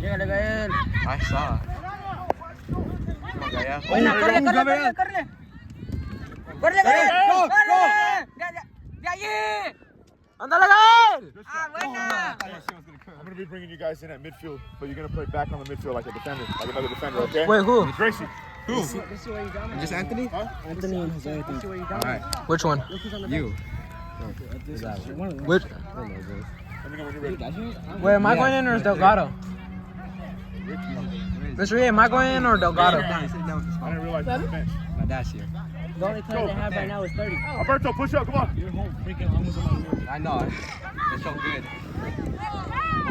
I saw. Buena, corre. ¡Corre, Gael! ¡Corre! ¡De allí! ¡Ándale, Gael! ¡Ah, buena! I'm going to be bringing you guys in at midfield, but you're going to play back on the midfield like a defender, like another defender, okay? Wait, who? Gracie. Who? Just Anthony? Huh? Anthony and Jose. Alright. Which one? You. Which? Let me know when you're ready. Wait, am I going in or is Delgado? Mr. E, am I going in or Delgado? I didn't realize you were bench. My dad's here. The only time they have right now is 30. Alberto, push up, come on. You're home freaking almost on my I know. It's so good.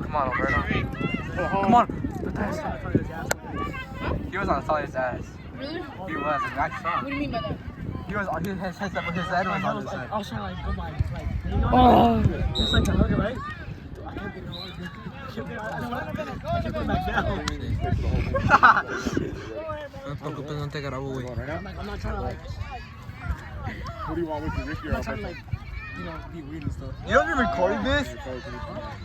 Come on, Alberto. Come on. He was on Sully's ass. Really? He was. I saw. What do you mean by that? He was. His head was on his side. I was trying to like go by like you know just like a hugger, right? I can't get no hugger. I can't go back down. No te grabo, güey. Right now? I'm not trying to like Who do you want with you, Ricky or I'm not trying to Alberto? like you know be weird and stuff. You don't be recording this?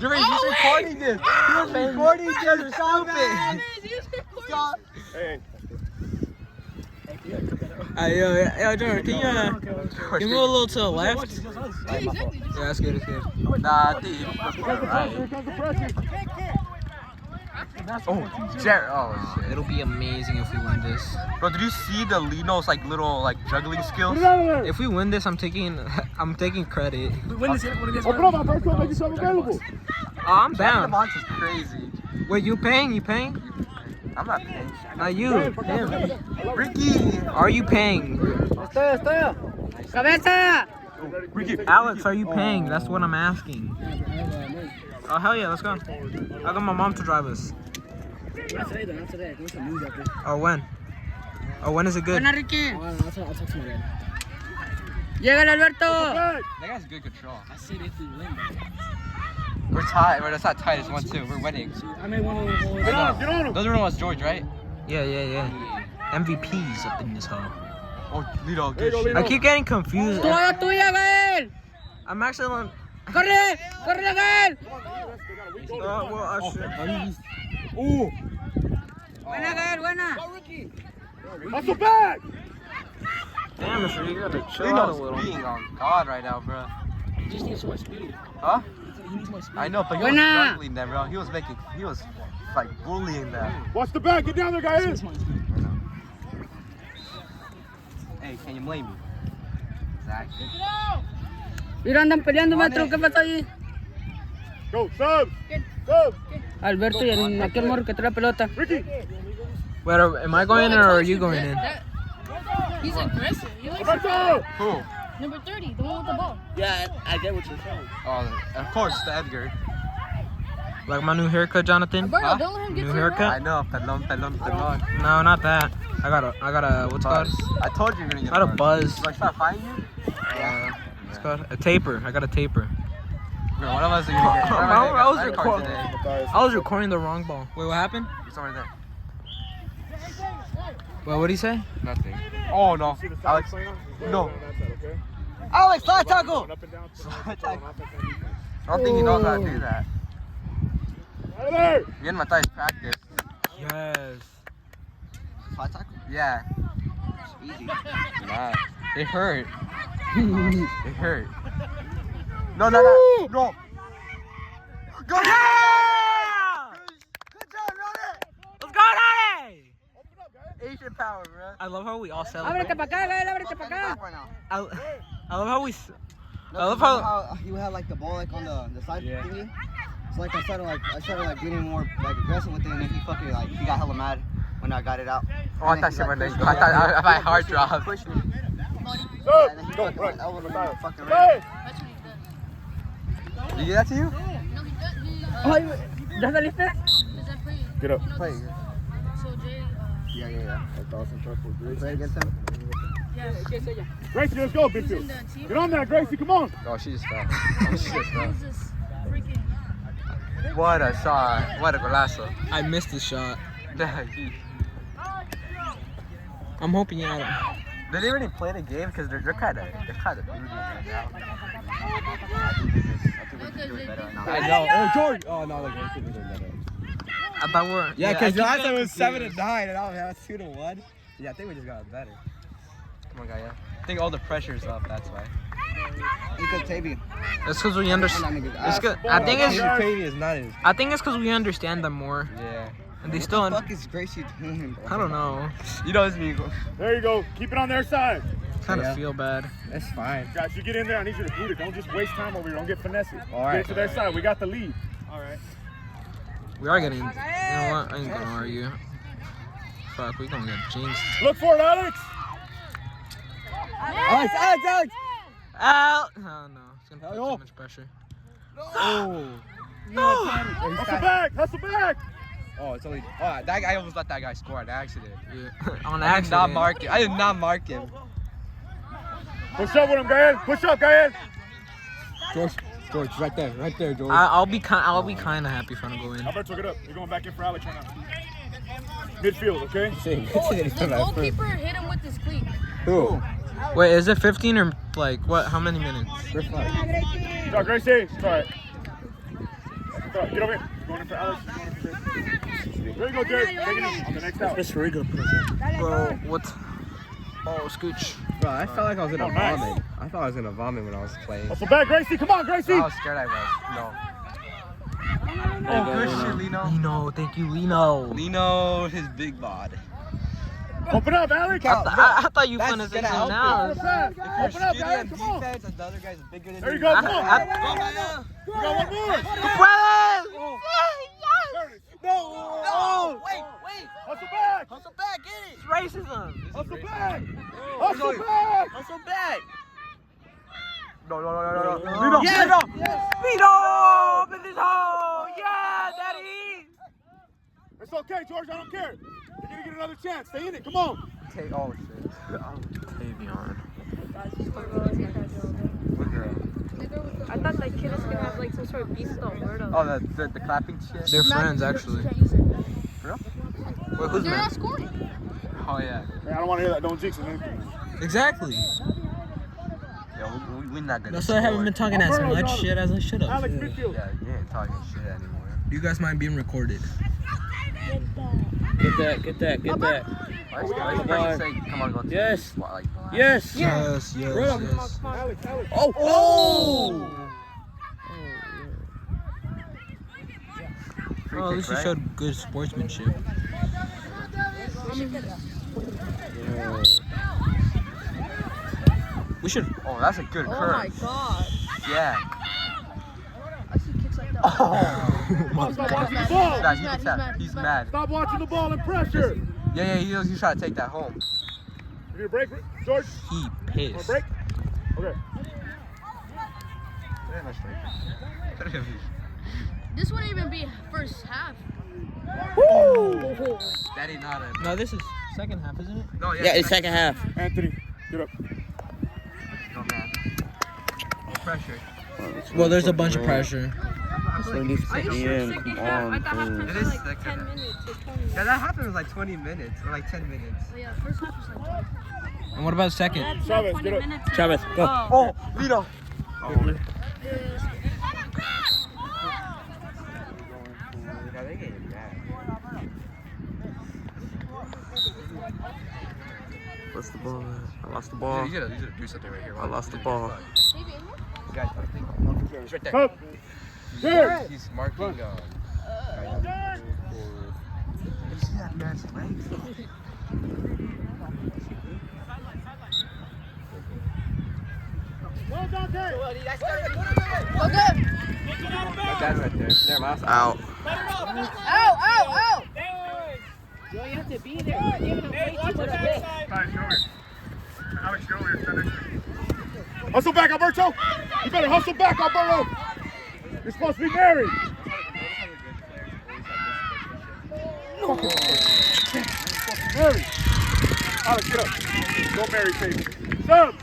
You're recording this. You're recording this. You're stupid. Stop. Hey, Yo, Jordan, can you give me a little to the left? Yeah, Yeah, that's good, that's good. Nah, I think he here comes the pressure. Oh, Jared. Oh, shit. It'll be amazing if we win this. Bro, did you see the Lino's like little like juggling skills? Put it out of there. If we win this, I'm taking credit. When is it? When it Open up, Alberto, make yourself available. Oh, I'm The down. box is crazy. Wait, you paying? You paying? I'm not paying. Not you. Him. Ricky. Are you paying? Cabeza! Ricky. Alex, are you paying? That's what I'm asking. Oh, hell yeah, let's go. I got my mom to drive us. Not today though, not today. There's some news out there. Oh, when? Oh, when is it good? Ricky. I'll talk to my dad. Llega Alberto! That guy's good control. I said if we win, bro. We're tied. That's not tied. It's 1-2. We're winning. I made one. Get on him. Those are George, right? Yeah. MVPs up in this hole. Oh, Lino. There you go, Good shit. Lino. I keep getting confused. Toda tuya, Gael! I'm actually on. Corre! Corre, Gael! Ooh. Buena, Gael, buena! Hustle back. Damn, Mr. You gotta chill out a Lino's little. being on God right now, bro. He just needs more speed. Huh? He needs more speed. I know, but he was Buena. struggling them, bro. He was like bullying them. Watch the back. Get down there, guys. Hey, can you blame me? Exactly. Mira, andan peleando, maestro. ¿Qué pasó ahí? Go, sub. Sub. Alberto y aquel morro que trae la pelota. Ricky. Wait, am I going in or are you going in? He's aggressive. He likes Alberto. Who? number 30, the one with the ball. Yeah, I get what you're saying. Oh, of course, the Edgar. Like my new haircut, Jonathan? Alberto, Huh? don't let him get New to the haircut? I know, pelon. No, not that. I got a what's it called? Buzz. I told you you're gonna get Not a buzz. Do I start fighting you? It's called a taper. I got a taper. Bro, one of us is gonna get. I was recording the wrong ball. Wait, what happened? It's over there. Wait, what did he say? Nothing. Oh no, See the side Alex. playing on? No. That's it, okay? Alex, slide tackle. Up and down. Slide tackle. I don't think he knows how to do that. Out of there. Me and Matthias practice. Yes. Slide tackle? Yeah. It's easy. Nah, it hurt. It hurt. No. Go! Yeah! Good job, Ronnie! Let's go, Daddy! Asian power, bro. I love how we all Ábrete celebrate. para acá, Gael, ábrete para acá. I love how we. I love how. you had like the ball like on the side Yeah. thingy. So like I started getting more like aggressive with it, and then he fucking like he got hella mad when I got it out. Oh, I thought And then she he, went. I thought my heart dropped. pushed me. Sub. And then he Go. fucking Right. went over me Hey. fucking Hey. ran. That's what he does. Did you get that to you? No, he does. Ay, ¿ya saliste? Is that pretty? Get up. Play. So Jay, Yeah. That's awesome. Try for Gracie. Play against him. Gracie, let's go, midfield. Get on that, Gracie. Come on. Oh, she just fell. She just fell. who's this freaking? What a shot. What a golazo. I missed the shot. Did I'm hoping you know. they really play the game? Because they're kind of broody right now. I think we're just doing better right now. I know. Oh, George. Oh, no, like, I think we're doing better. I thought we're. Yeah, I because keep last time it getting was 7-9, confused. and now it's 2-1. Yeah, I think we just got better. Come on, guy. Yeah. I think all the pressure's up. That's why. Because Tavy. It's because we understand. It's good. I think it's. Tavy is not as. I think it's because we understand them more, Yeah. and they still. What the fuck is Gracie doing? I don't know. You know it's me. There you go. Keep it on their side. Kind of Yeah. feel bad. That's fine. Guys, you get in there. I need you to boot it. Don't just waste time over here. Don't get finesse it. All right, Get it to their all side. We got the lead. All right. We are getting. You know what? I ain't gonna argue. Fuck, we gonna get jinxed. Look for it, Alex. Alex! Out. Oh no, it's gonna put too much pressure. Oh. Hustle back. Hustle back. Oh, it's only. Oh, that guy almost let that guy score on accident. Yeah. On I did not accident. mark it. I did not mark him. Push up with him, Gael. Push up, Gael. George, right there, George. I'll be kind of happy if I don't go in. Alberto, get up. You're going back in for Alex right now. Midfield, okay? The goalkeeper hit him with his cleat. Who? Wait, is it 15 or like what? How many minutes? Good job, Gracie. It's all right. It's all right. Get over here. Going in for Alex. Going in for Gracie. There you go, Derek. Taking him on the next out. Bro, what? Oh, scooch. Bro, I felt like I was gonna Oh, nice. vomit. I thought I was gonna vomit when I was playing. Hustle back, Gracie. Come on, Gracie. How scared I was. No. Oh, good shit, Lino. Lino, thank you, Lino. Lino, his big bod. Open up, Alex. I thought you finna say something else. Open up, Skinny Gael. on Come on. defense, and the other guy's bigger than There you me. go. Come on. I- We got one more. No! Wait. Hustle back. Hustle back, get it. It's racism. Hustle back. Hustle back. Hustle back. No. Lino! Yes! Lino! Lino! Open this hole! Yeah, daddy! It's okay, George. I don't care. You're gonna get another chance. Stay in it. Come on. Oh shit. Tavion. What girl? I thought that kid was gonna have like some sort of beef with Alberto. Oh, the clapping shit. They're friends, actually. Wait, who's They're man? not scoring. Oh yeah. Hey, I don't want to hear that. Don't jinx it, man. Exactly. Yeah, we're not gonna. That's why I haven't been talking as much shit as I should have. Alex, midfield. Yeah, you ain't talking shit anymore. You guys might be recorded. Get that. Why is the person saying, come on, go to Yes. what, like, Yes. Yes. Alex. Oh. free Oh, at kick, least you right? showed good sportsmanship. We should. Oh, that's a good Oh curve. my god. Yeah. I see kicks like that. Stop watching the ball. Nah, he's mad. mad. Stop watching the ball and pressure. Yeah, he's trying to take that home. You need a break, George? He Want a pissed. break? Okay. This wouldn't even be first half. That ain't not a. No, this is second half, isn't it? No, Yeah, it's second half. Anthony, get up. No, man. No pressure. Well, there's a bunch of pressure. Are you sure second half? I thought half It time is was like second 10 half. minutes or 20 minutes. Yeah, that happened in like 20 minutes or like 10 minutes. Oh yeah, first half was like 20. And what about second? That's Chavez, not get 20 up. minutes. Chavez, go. Oh. Lino. Yeah, they getting mad. What's the ball? I lost the You ball. gotta do something right here. I lost the ball. Guys, he's right there. Up. There. He's marking. You see that man's legs? Well done. That guy's right there. There, mouse. Out. Ow. Guys, go over here. Alex, go over here. Stand next to me. Hustle back, Alberto. You better hustle back, Alberto. You're supposed to be married. Fucking married. Alex, get up. Don't marry Kate. Sub.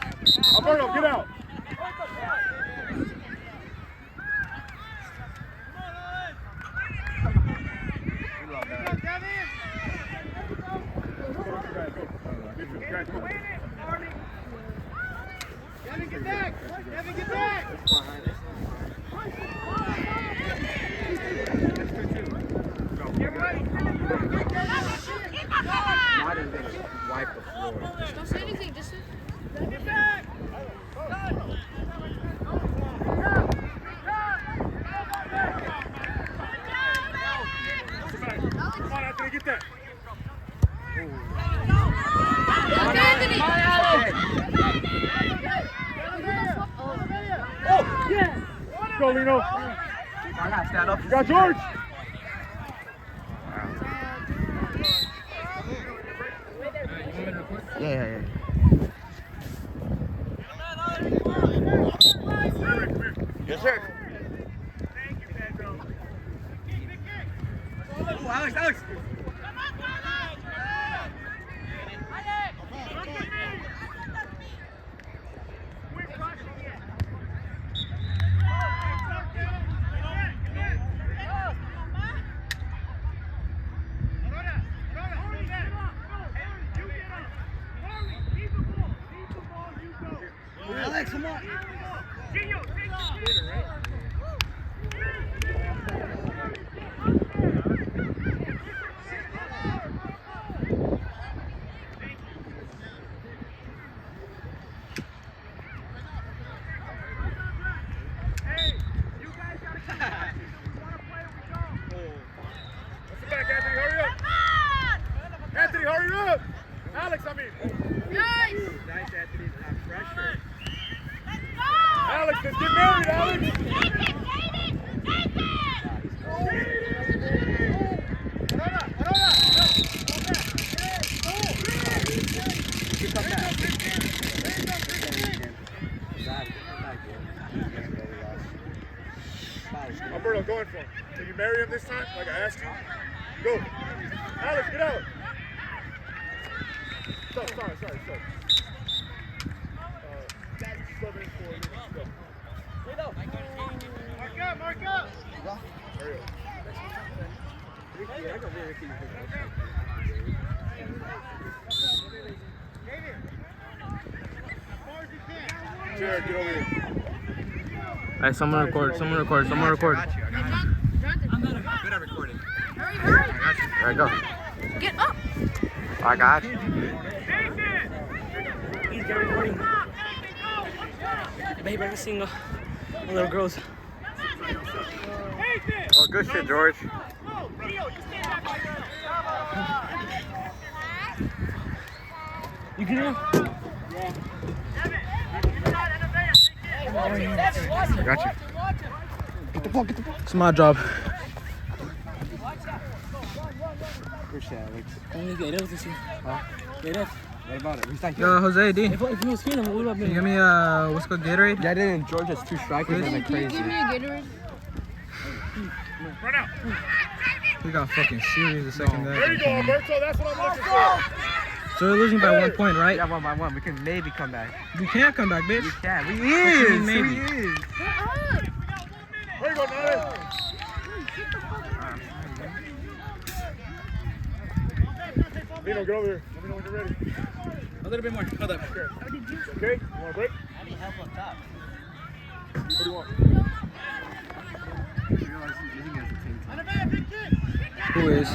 Alberto, get out. get that. Look, Anthony. Go, Lino. I gotta stand up. You got George. Yeah. Yes, sir. Oh, Alex. Alex, come on. Back, Anthony, hurry up. Anthony, hurry up. Alex, I mean. Nice. Nice, Anthony. Not pressure. Alex, let's get married, Alex. Alberto, going for him. Can you marry him this time, like I asked you? Go. Alex, get out. Sorry. 7-4. Go. Mark up. Hurry up. Jared, get over here. Hey, someone record. I got you. Jonathan. Good at recording. Hurry. There I go. Get up. I got you. He's got recording. Babe, I can sing little girls. Oh, good shit, George. You can hear? Got you. Get the ball. It's my job. Good shit, Alex. Only get it this year. Get it. What about it? Recycle. Yo, Jose D. If you was feeling, what would have Can you give been? me what's called Gatorade? Yeah, then Georgia's two strikers and like Can you crazy. give me a Gatorade? Run out. We got fucking serious the second There you go, that. Alberto. That's what I'm looking for. So we're losing by 1 point, right? Yeah, 1-1. We can maybe come back. We can't come back, bitch. We can. We What you is. mean, maybe? We is. There you go, Nana. Lino, get over here. Let me know when you're ready. A little bit more. Hold up. Okay? You want a break? I need help up top. What do you want? Who is?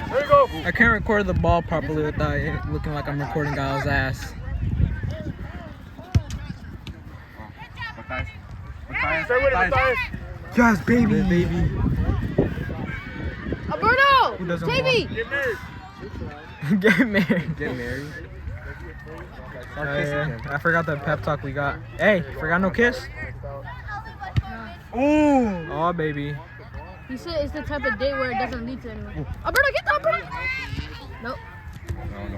There you go. I can't record the ball properly without it looking like I'm recording Kyle's ass. Stay with it, Matthias. Yes, baby. Alberto. Who doesn't Davey. Get married. Get married. Get married. Yeah. I forgot the pep talk we got. Hey, forgot no kiss? Ooh. Oh, baby. He said it's the type of date where it doesn't lead to anything. Alberto, get that, Alberto. Nope.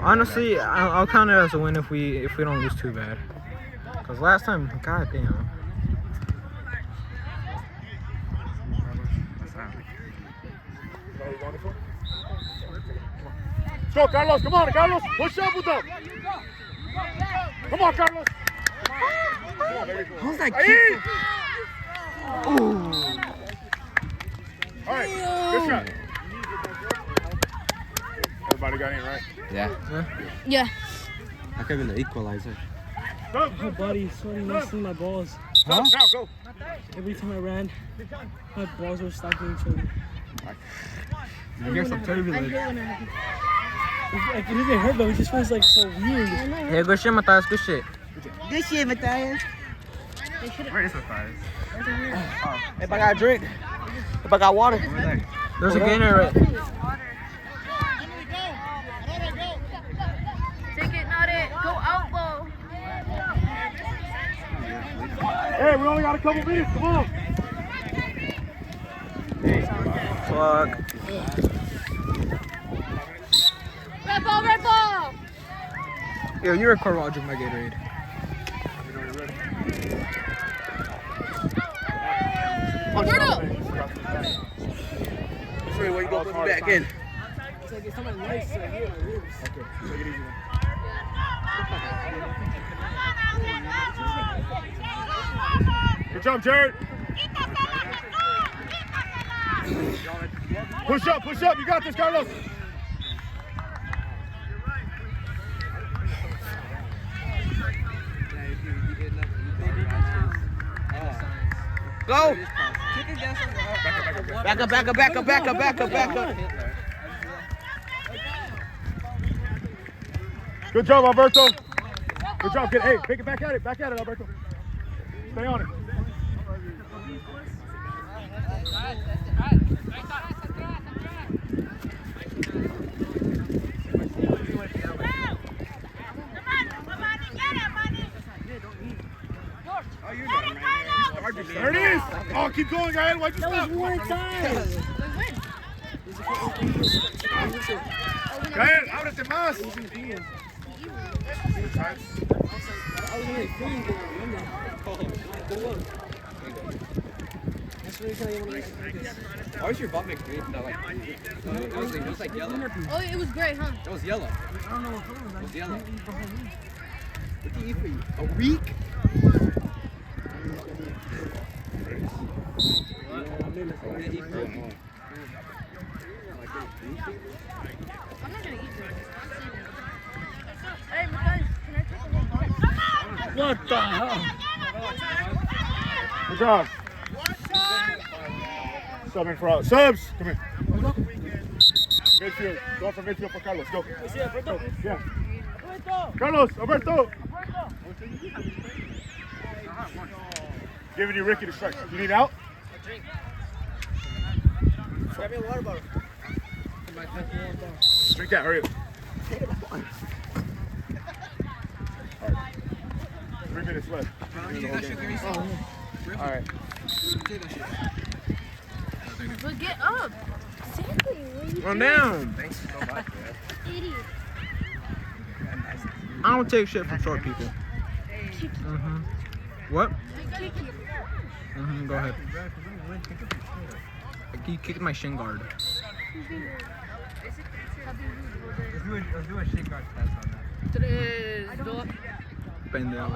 Honestly, I'll count it as a win if we don't lose too bad. Cause last time, goddamn. Let's go, Carlos. Come on, Carlos. Push up with them. Come on, Carlos. Come on, baby. How's that Ahí. All right, good shot. Everybody got in, right? Yeah. Yeah. I could have been the equalizer. Go. My body's sweating next to my balls. Now, go. Every time I ran, my balls were stopping each other. You hear some I turbulence. hate when it happens. Like, it doesn't hurt, but it just feels like so weird. Hey, good shit, Matthias. Good shit. Good shit, Matthias. They should Where is Matthias? If I got a drink. If I got water. There's a gainer right. Take it, not it. Go elbow. Hey, we only got a couple minutes. Come on. Fuck. Red ball, red ball. Yo, you record while I drink my Gatorade. Alberto. Sorry, where you go put me back in? It's like it's something nice here. Okay, take it easy. Good job, Jared. Push up, push up. You got this, Carlos. Go. Back up, back up, back up, back up, back up, back up. Good job, Alberto. Good job, kid. Hey, take it back at it, Alberto. Stay on it. There it is. Oh, keep going, guys. Why'd you stop? One time. Gael, ábrete más. Why was your butt make green? No, like, it was like yellow. Oh, it was great, huh? It was yellow. I don't know what color It was yellow. it What do you eat for you? A week? I'm not gonna eat this. Hey, guys, can I take a little bite? What the hell? Good job. Subbing for us. Subs. Come here. Midfield. Go for midfield for Carlos. Go. Go. Yeah. Carlos, Alberto. Giving you Ricky to strike. You need out? Grab me a water bottle. Drink that. Hurry up. Alright. 3 minutes left. Alright. But get up. Exactly. Run down. Idiot. I don't take shit from short people. What? Go ahead. He kicked my shin guard. Let's do a shake guard test on that. Pendejo.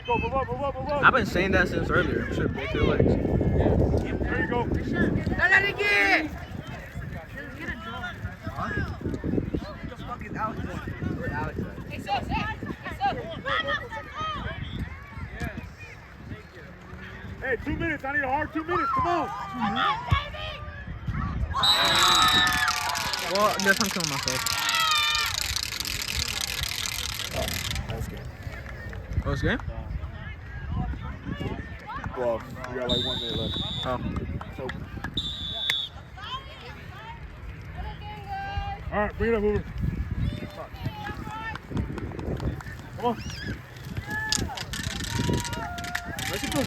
Go, move up, move up, move up. I've been saying that since earlier. Shit, both your legs. There you go. Hey, 2 minutes. I need a hard 2 minutes. Come on. Well, I guess I'm killing myself. Oh, it's game? Well, we got like 1 minute left. Oh. So. All right, bring it up, Hoover. Come on.